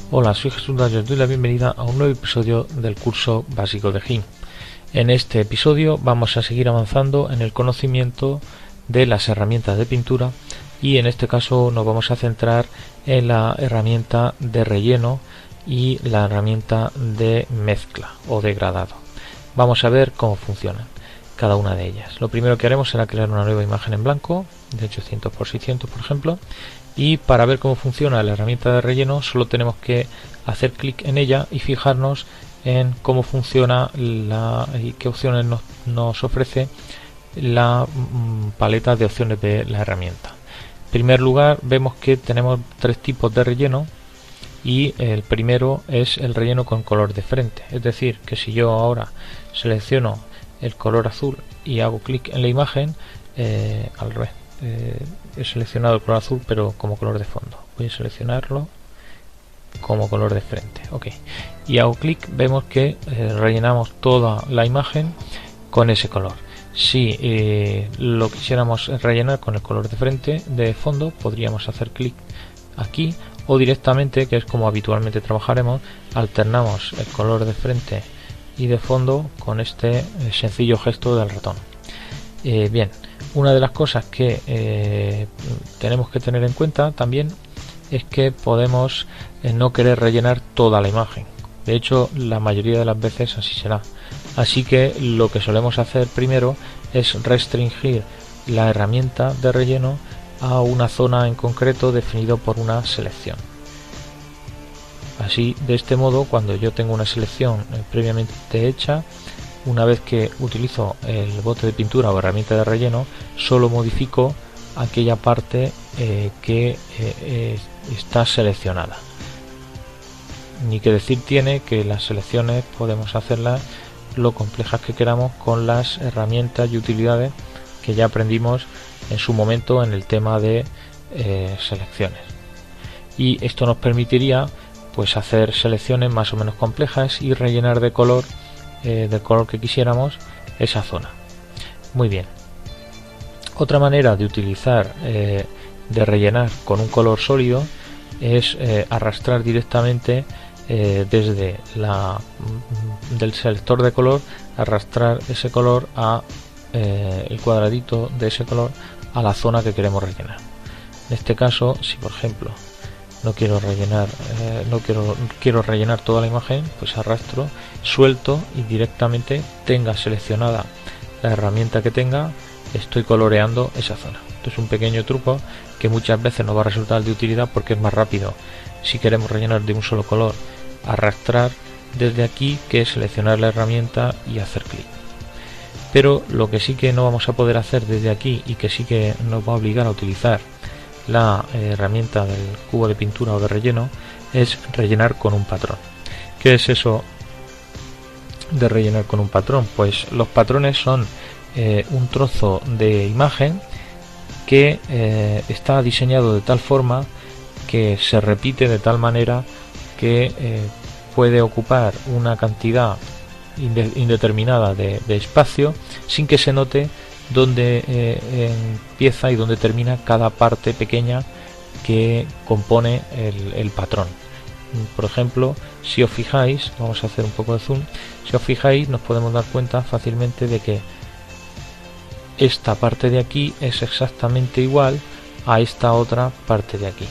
Hola, soy Jesús Dayo, doy la bienvenida a un nuevo episodio del curso básico de GIMP. En este episodio vamos a seguir avanzando en el conocimiento de las herramientas de pintura y en este caso nos vamos a centrar en la herramienta de relleno y la herramienta de mezcla o degradado. Vamos a ver cómo funcionan cada una de ellas. Lo primero que haremos será crear una nueva imagen en blanco de 800 por 600 por ejemplo, y para ver cómo funciona la herramienta de relleno solo tenemos que hacer clic en ella y fijarnos en cómo funciona y qué opciones nos ofrece la paleta de opciones de la herramienta. En primer lugar vemos que tenemos tres tipos de relleno y el primero es el relleno con color de frente, es decir, que si yo ahora selecciono el color azul y hago clic en la imagen, al revés, he seleccionado el color azul pero como color de fondo, voy a seleccionarlo como color de frente, ok, y hago clic, vemos que rellenamos toda la imagen con ese color. Si lo quisiéramos rellenar con el color de frente de fondo, podríamos hacer clic aquí o directamente, que es como habitualmente trabajaremos, alternamos el color de frente y de fondo con este sencillo gesto del ratón. Bien, una de las cosas que tenemos que tener en cuenta también es que podemos no querer rellenar toda la imagen. De hecho, la mayoría de las veces así será. Así que lo que solemos hacer primero es restringir la herramienta de relleno a una zona en concreto definido por una selección. Así, de este modo, cuando yo tengo una selección previamente hecha, una vez que utilizo el bote de pintura o herramienta de relleno, solo modifico aquella parte que está seleccionada. Ni que decir tiene que las selecciones podemos hacerlas lo complejas que queramos con las herramientas y utilidades que ya aprendimos en su momento en el tema de selecciones. Y esto nos permitiría pues hacer selecciones más o menos complejas y rellenar de color del color que quisiéramos esa zona. Muy bien. Otra manera de utilizar de rellenar con un color sólido es arrastrar directamente desde del selector de color, arrastrar ese color a el cuadradito de ese color a la zona que queremos rellenar. En este caso, si por ejemplo no quiero rellenar quiero rellenar toda la imagen, pues arrastro, suelto y directamente, tenga seleccionada la herramienta que tenga, estoy coloreando esa zona. Esto es un pequeño truco que muchas veces nos va a resultar de utilidad porque es más rápido, si queremos rellenar de un solo color, arrastrar desde aquí que seleccionar la herramienta y hacer clic. Pero lo que sí que no vamos a poder hacer desde aquí y que sí que nos va a obligar a utilizar la herramienta del cubo de pintura o de relleno es rellenar con un patrón. ¿Qué es eso de rellenar con un patrón? Pues los patrones son un trozo de imagen que está diseñado de tal forma que se repite de tal manera que puede ocupar una cantidad indeterminada de espacio sin que se note dónde empieza y dónde termina cada parte pequeña que compone el patrón. Por ejemplo, si os fijáis, vamos a hacer un poco de zoom, si os fijáis nos podemos dar cuenta fácilmente de que esta parte de aquí es exactamente igual a esta otra parte de aquí.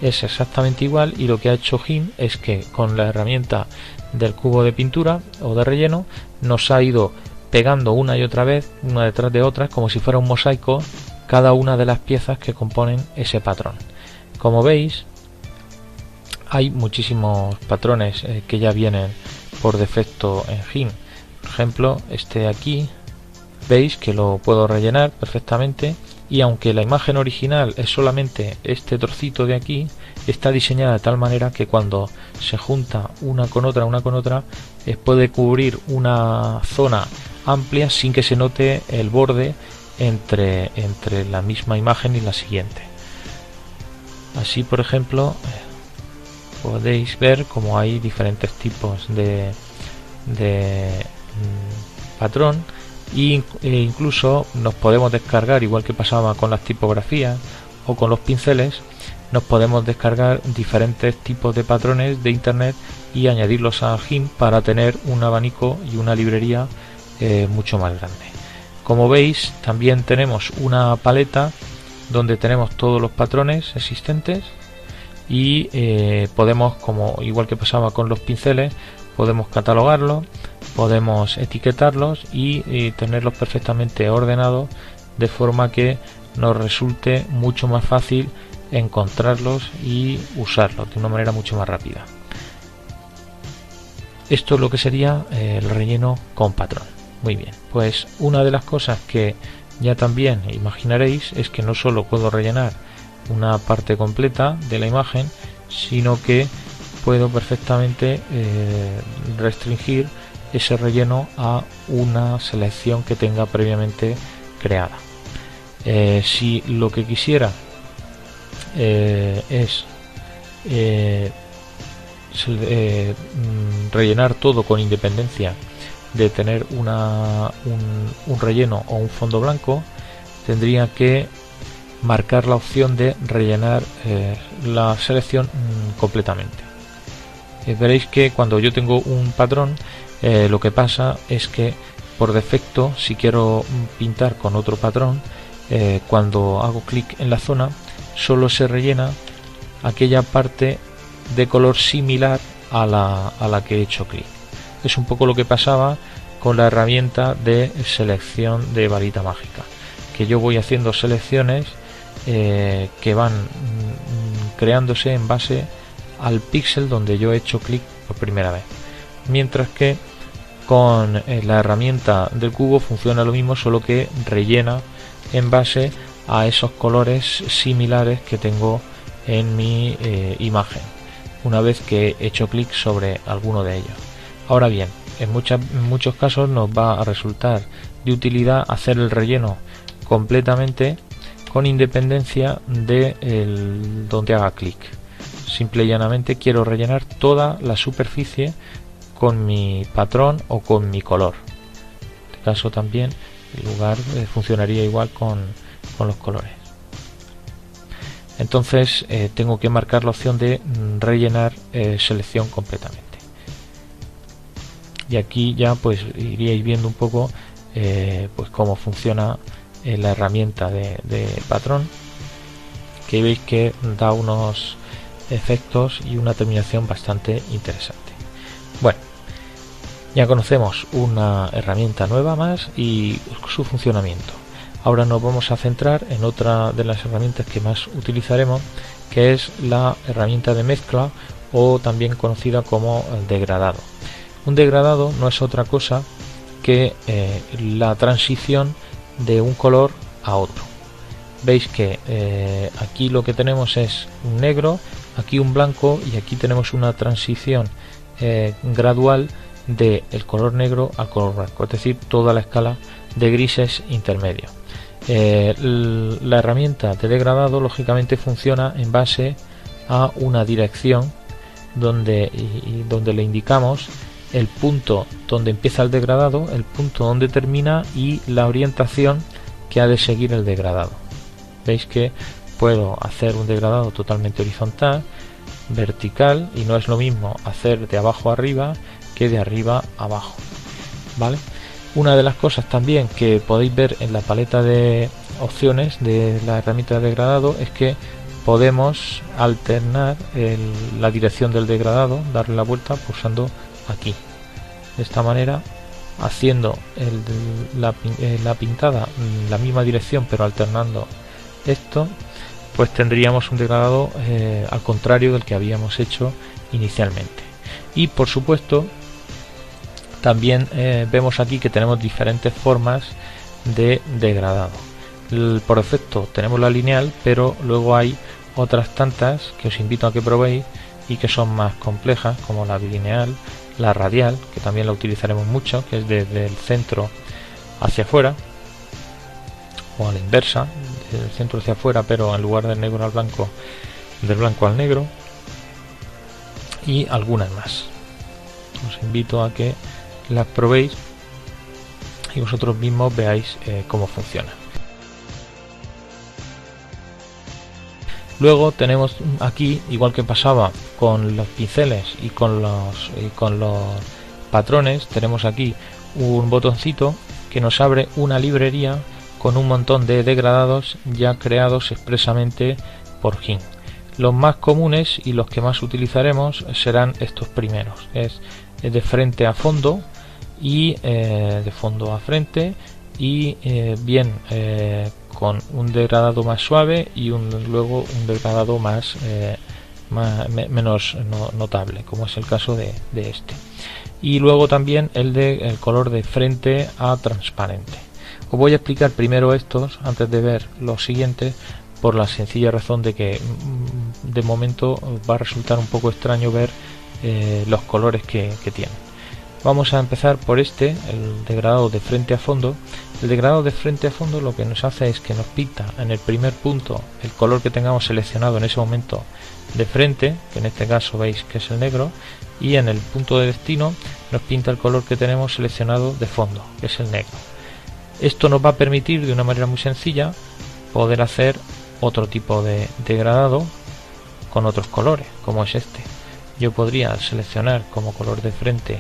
Es exactamente igual, y lo que ha hecho GIMP es que con la herramienta del cubo de pintura o de relleno nos ha ido pegando una y otra vez, una detrás de otra, como si fuera un mosaico, cada una de las piezas que componen ese patrón. Como veis, hay muchísimos patrones que ya vienen por defecto en GIMP. Por ejemplo, este de aquí, veis que lo puedo rellenar perfectamente, y aunque la imagen original es solamente este trocito de aquí, está diseñada de tal manera que cuando se junta una con otra, puede cubrir una zona amplia sin que se note el borde entre la misma imagen y la siguiente. Así, por ejemplo, podéis ver como hay diferentes tipos de patrón, e incluso nos podemos descargar, igual que pasaba con las tipografías o con los pinceles nos podemos descargar diferentes tipos de patrones de internet y añadirlos a GIMP para tener un abanico y una librería mucho más grande. Como veis, también tenemos una paleta donde tenemos todos los patrones existentes y podemos, como igual que pasaba con los pinceles, podemos catalogarlos, podemos etiquetarlos y tenerlos perfectamente ordenados de forma que nos resulte mucho más fácil encontrarlos y usarlos de una manera mucho más rápida. Esto es lo que sería el relleno con patrón. Muy bien, pues una de las cosas que ya también imaginaréis es que no solo puedo rellenar una parte completa de la imagen, sino que puedo perfectamente restringir ese relleno a una selección que tenga previamente creada. Si lo que quisiera es rellenar todo con independencia de tener un relleno o un fondo blanco, tendría que marcar la opción de rellenar la selección completamente. Veréis que cuando yo tengo un patrón, lo que pasa es que por defecto, si quiero pintar con otro patrón, cuando hago clic en la zona, solo se rellena aquella parte de color similar a la que he hecho clic. Es un poco lo que pasaba con la herramienta de selección de varita mágica, que yo voy haciendo selecciones que van creándose en base al píxel donde yo he hecho clic por primera vez, mientras que con la herramienta del cubo funciona lo mismo, solo que rellena en base a esos colores similares que tengo en mi imagen una vez que he hecho clic sobre alguno de ellos. Ahora bien, en muchos casos nos va a resultar de utilidad hacer el relleno completamente con independencia de donde haga clic. Simple y llanamente quiero rellenar toda la superficie con mi patrón o con mi color. En este caso también el lugar funcionaría igual con los colores. Entonces tengo que marcar la opción de rellenar selección completamente. Y aquí ya pues iríais viendo un poco pues cómo funciona la herramienta de patrón, que veis que da unos efectos y una terminación bastante interesante. Bueno, ya conocemos una herramienta nueva más y su funcionamiento. Ahora nos vamos a centrar en otra de las herramientas que más utilizaremos, que es la herramienta de mezcla, o también conocida como degradado. Un degradado no es otra cosa que la transición de un color a otro. Veis que aquí lo que tenemos es un negro, aquí un blanco y aquí tenemos una transición gradual del color negro al color blanco, es decir, toda la escala de grises intermedios. La herramienta de degradado lógicamente funciona en base a una dirección donde le indicamos el punto donde empieza el degradado, el punto donde termina y la orientación que ha de seguir el degradado. Veis que puedo hacer un degradado totalmente horizontal, vertical, y no es lo mismo hacer de abajo a arriba que de arriba a abajo, ¿vale? Una de las cosas también que podéis ver en la paleta de opciones de la herramienta de degradado es que podemos alternar la dirección del degradado, darle la vuelta pulsando aquí. De esta manera, haciendo la pintada la misma dirección pero alternando esto, pues tendríamos un degradado al contrario del que habíamos hecho inicialmente. Y por supuesto también vemos aquí que tenemos diferentes formas de degradado. Por defecto tenemos la lineal, pero luego hay otras tantas que os invito a que probéis y que son más complejas, como la bilineal, la radial, que también la utilizaremos mucho, que es desde el centro hacia afuera, o a la inversa, desde el centro hacia afuera, pero en lugar del negro al blanco, del blanco al negro, y algunas más. Os invito a que las probéis y vosotros mismos veáis cómo funciona. Luego tenemos aquí, igual que pasaba con los pinceles y con los patrones, tenemos aquí un botoncito que nos abre una librería con un montón de degradados ya creados expresamente por GIMP. Los más comunes y los que más utilizaremos serán estos primeros, es de frente a fondo y de fondo a frente, y bien con un degradado más suave y luego un degradado menos notable, como es el caso de este. Y luego también el color de frente a transparente. Os voy a explicar primero estos antes de ver los siguientes, por la sencilla razón de que de momento va a resultar un poco extraño ver los colores que tienen. Vamos a empezar por el degradado de frente a fondo. El degradado de frente a fondo lo que nos hace es que nos pinta en el primer punto el color que tengamos seleccionado en ese momento de frente, que en este caso veis que es el negro, y en el punto de destino nos pinta el color que tenemos seleccionado de fondo, que es el negro. Esto nos va a permitir de una manera muy sencilla poder hacer otro tipo de degradado con otros colores, como es este. Yo podría seleccionar como color de frente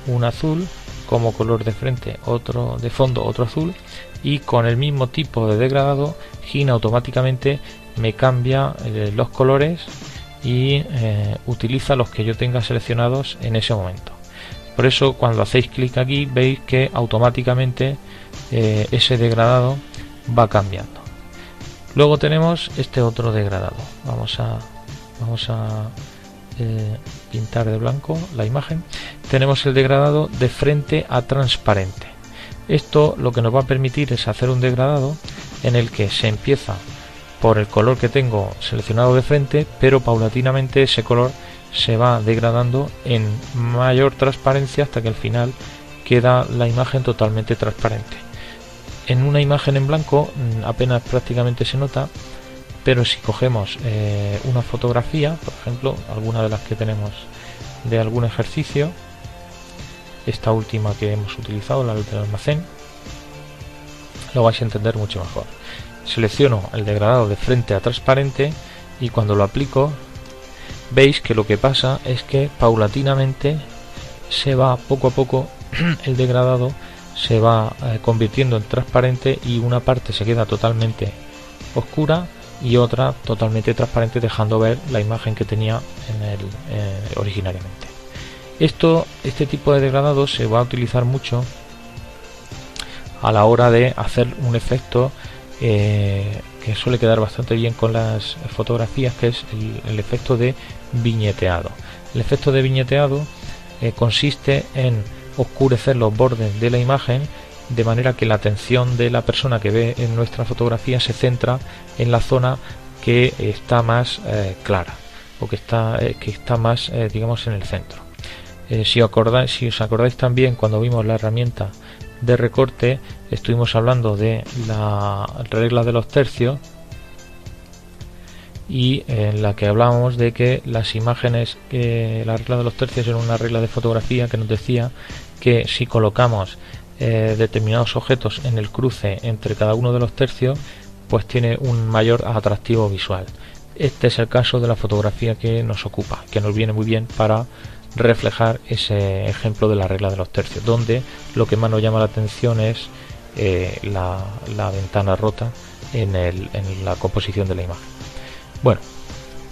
un azul, como color de frente otro, de fondo otro azul, y con el mismo tipo de degradado GIMP automáticamente me cambia los colores y utiliza los que yo tenga seleccionados en ese momento. Por eso cuando hacéis clic aquí veis que automáticamente ese degradado va cambiando. Luego tenemos este otro degradado. Vamos a pintar de blanco la imagen. Tenemos el degradado de frente a transparente. Esto lo que nos va a permitir es hacer un degradado en el que se empieza por el color que tengo seleccionado de frente, pero paulatinamente ese color se va degradando en mayor transparencia hasta que al final queda la imagen totalmente transparente. En una imagen en blanco apenas prácticamente se nota, pero si cogemos una fotografía, por ejemplo, alguna de las que tenemos de algún ejercicio, esta última que hemos utilizado, la del almacén, lo vais a entender mucho mejor. Selecciono el degradado de frente a transparente y cuando lo aplico veis que lo que pasa es que paulatinamente se va poco a poco el degradado se va convirtiendo en transparente, y una parte se queda totalmente oscura y otra totalmente transparente, dejando ver la imagen que tenía originariamente. Este tipo de degradado se va a utilizar mucho a la hora de hacer un efecto que suele quedar bastante bien con las fotografías, que es el efecto de viñeteado. El efecto de viñeteado consiste en oscurecer los bordes de la imagen de manera que la atención de la persona que ve en nuestra fotografía se centra en la zona que está más clara, o que está más digamos en el centro. Si os acordáis también, cuando vimos la herramienta de recorte, estuvimos hablando de la regla de los tercios, y en la que hablábamos de que las imágenes, la regla de los tercios era una regla de fotografía que nos decía que si colocamos determinados objetos en el cruce entre cada uno de los tercios, pues tiene un mayor atractivo visual. Este es el caso de la fotografía que nos ocupa, que nos viene muy bien para reflejar ese ejemplo de la regla de los tercios, donde lo que más nos llama la atención es la ventana rota en la composición de la imagen. Bueno,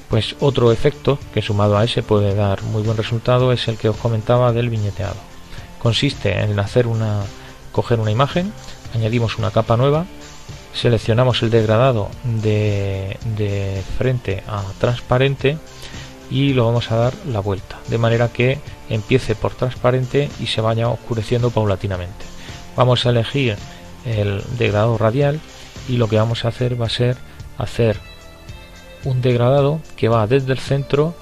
pues otro efecto que sumado a ese puede dar muy buen resultado es el que os comentaba del viñeteado. Consiste en coger una imagen, añadimos una capa nueva, seleccionamos el degradado de frente a transparente y lo vamos a dar la vuelta, de manera que empiece por transparente y se vaya oscureciendo paulatinamente. Vamos a elegir el degradado radial y lo que vamos a hacer va a ser hacer un degradado que va desde el centro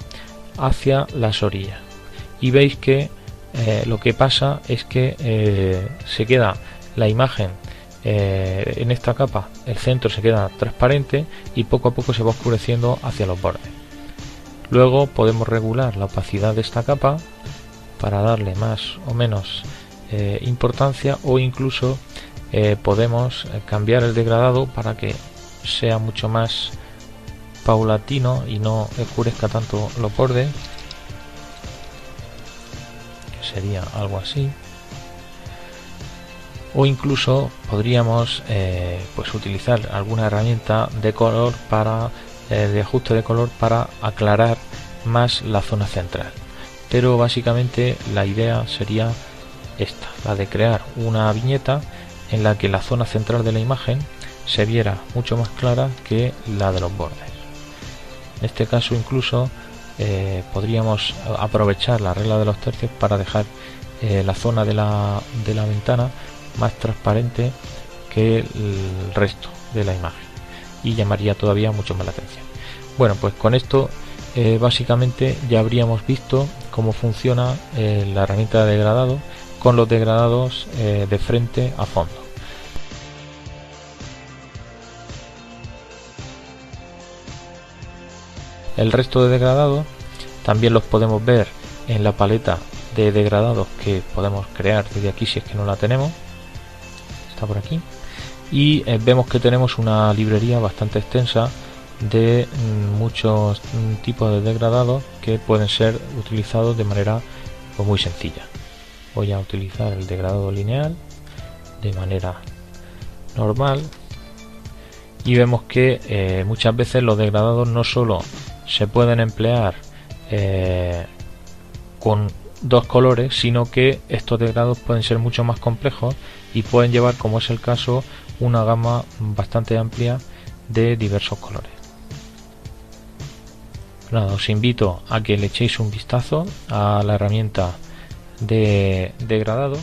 hacia las orillas, y veis que lo que pasa es que se queda la imagen en esta capa, el centro se queda transparente y poco a poco se va oscureciendo hacia los bordes. Luego podemos regular la opacidad de esta capa para darle más o menos importancia, o incluso podemos cambiar el degradado para que sea mucho más paulatino y no oscurezca tanto los bordes, que sería algo así. O incluso podríamos pues utilizar alguna herramienta de color para de ajuste de color para aclarar más la zona central. Pero básicamente la idea sería esta, la de crear una viñeta en la que la zona central de la imagen se viera mucho más clara que la de los bordes. En este caso incluso podríamos aprovechar la regla de los tercios para dejar la zona de la ventana más transparente que el resto de la imagen y llamaría todavía mucho más la atención. Bueno, pues con esto básicamente ya habríamos visto cómo funciona la herramienta de degradado con los degradados de frente a fondo. El resto de degradados también los podemos ver en la paleta de degradados que podemos crear desde aquí si es que no la tenemos. Está por aquí. Y vemos que tenemos una librería bastante extensa de muchos tipos de degradados que pueden ser utilizados de manera pues, muy sencilla. Voy a utilizar el degradado lineal de manera normal y vemos que muchas veces los degradados no solo se pueden emplear con dos colores, sino que estos degradados pueden ser mucho más complejos y pueden llevar, como es el caso, una gama bastante amplia de diversos colores. Nada, os invito a que le echéis un vistazo a la herramienta de degradado